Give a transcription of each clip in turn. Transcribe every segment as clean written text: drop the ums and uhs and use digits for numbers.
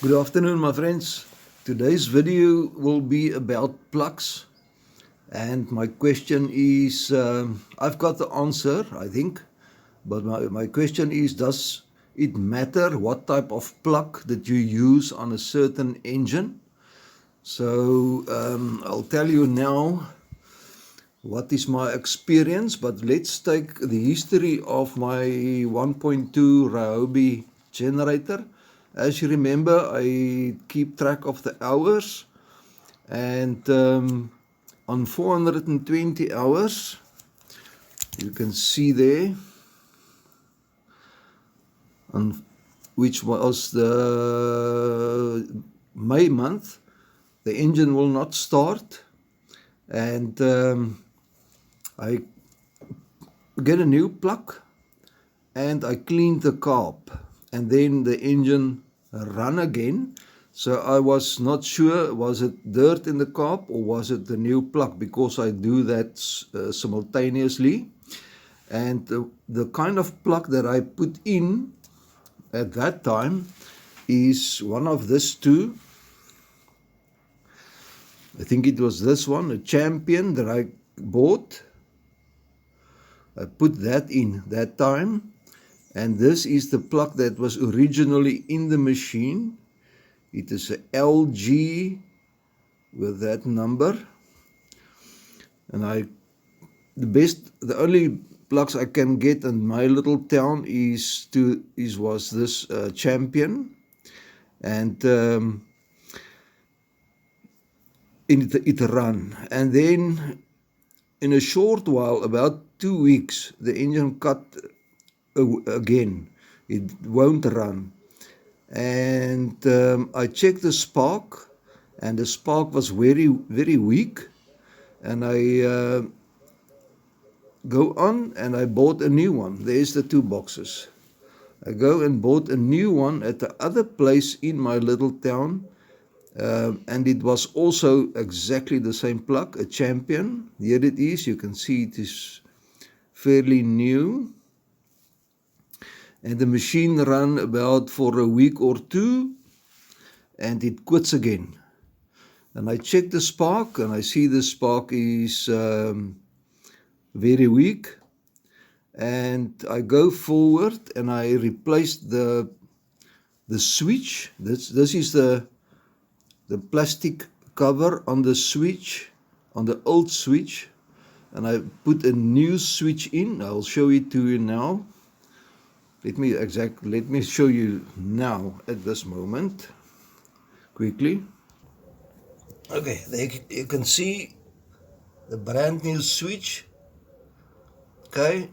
Good afternoon, my friends. Today's video will be about plugs, and my question is, I've got the answer, I think, but my question is, does it matter what type of plug that you use on a certain engine? So I'll tell you now what is my experience, but let's take the history of my 1.2 Ryobi generator. As you remember, I keep track of the hours, and on 420 hours, you can see there, on which was the May month, the engine will not start, and I get a new plug and I cleaned the carb, and then the engine run again. So I was not sure, was it dirt in the carb or was it the new plug, because I do that simultaneously. And the kind of plug that I put in at that time is one of these two. I think it was this one, a Champion that I bought. I put that in that time, and this is the plug that was originally in the machine. It is a LG with that number, and the only plugs I can get in my little town was this Champion, and it ran, and then in a short while, about 2 weeks, the engine cut again. It won't run, and I checked the spark, and the spark was very, very weak, and I go on and I bought a new one. There's the two boxes. I go and bought a new one at the other place in my little town, and it was also exactly the same plug, a Champion. Here it is. You can see it is fairly new, and the machine ran about for a week or two, and it quits again. And I check the spark, and I see the spark is very weak, and I go forward and I replace the switch. This is the plastic cover on the switch, on the old switch, and I put a new switch in. I'll show it to you now. Let me show you now at this moment, quickly. Okay, there you can see the brand new switch. Okay,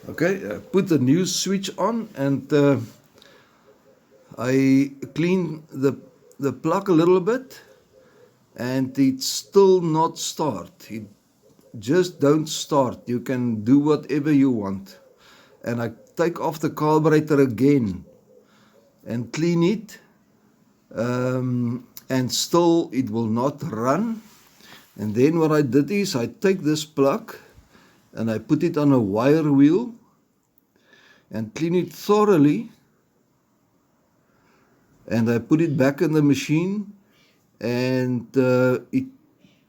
I put the new switch on, and I clean the plug a little bit, and it's still not start. It just don't start. You can do whatever you want. And I take off the carburetor again and clean it, and still it will not run. And then what I did is I take this plug and I put it on a wire wheel and clean it thoroughly, and I put it back in the machine, and it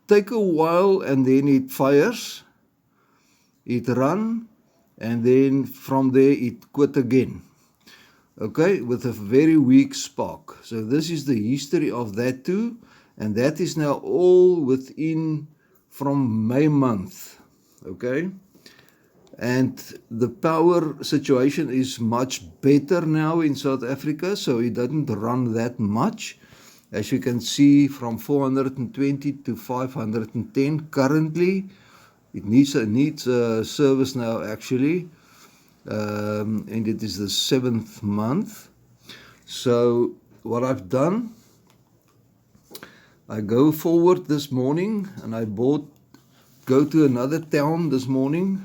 take a while, and then it fires, it run, and then from there it quit again. Okay, with a very weak spark. So this is the history of that too, and that is now all within from May month. Okay, and the power situation is much better now in South Africa, so it doesn't run that much. As you can see, from 420 to 510 currently. It needs a service now, actually, and it is the 7th month. So what I've done, I go forward this morning, and go to another town this morning,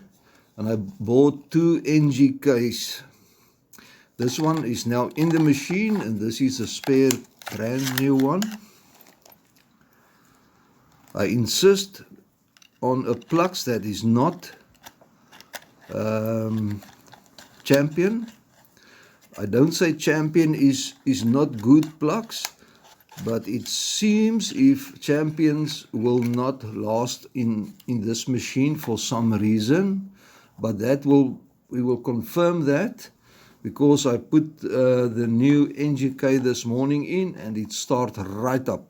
and I bought 2 NGKs. This one is now in the machine, and this is a spare brand new one. I insist on a plug that is not Champion, I don't say Champion is not good plugs, but it seems if Champions will not last in this machine for some reason, but we will confirm that because I put the new NGK this morning in and it started right up.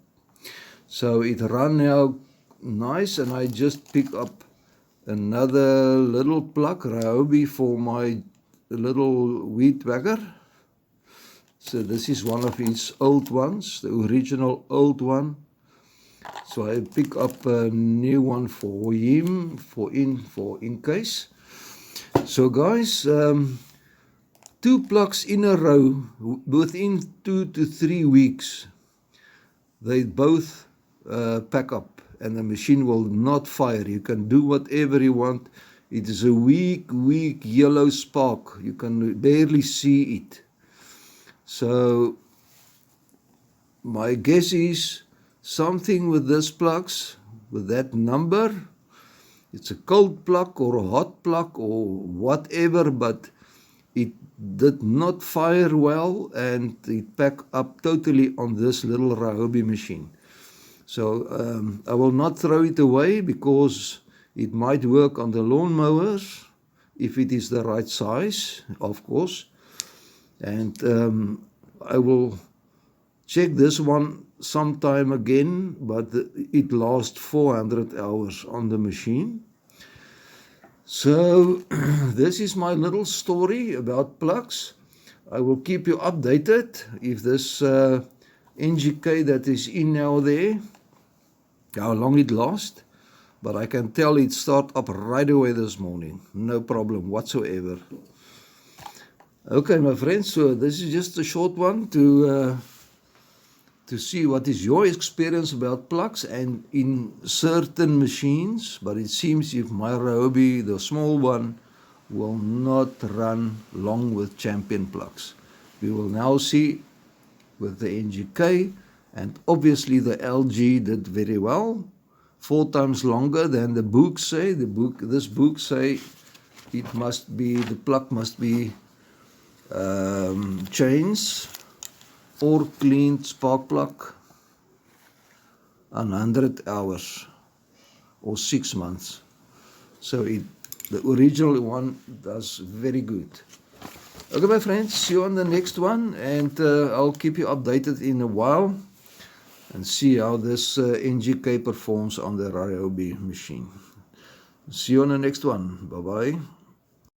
So it run now nice, and I just pick up another little plug, Ryobi, for my little weed whacker. So this is one of his old ones, the original old one. So I pick up a new one for him, for in case. So guys, 2 plugs in a row within 2 to 3 weeks. They both pack up and the machine will not fire. You can do whatever you want. It is a weak yellow spark. You can barely see it. So my guess is something with this plugs, with that number. It's a cold plug or a hot plug or whatever, but it did not fire well and it packed up totally on this little Ryobi machine. So I will not throw it away because it might work on the lawn mowers if it is the right size, of course. And I will check this one sometime again, but it lasts 400 hours on the machine. So this is my little story about plugs. I will keep you updated if this NGK that is in now there, how long it lasts. But I can tell it start up right away this morning. No problem whatsoever. Okay, my friends, so this is just a short one to see what is your experience about plugs and in certain machines, but it seems if my Ryobi, the small one, will not run long with Champion plugs. We will now see with the NGK, and obviously the LG did very well, 4 times longer than the books say. This book say it must be, the plug must be changed or cleaned spark plug on 100 hours or 6 months. So the original one does very good. Okay, my friends, see you on the next one, and I'll keep you updated in a while and see how this NGK performs on the Ryobi machine. See you on the next one. Bye-bye.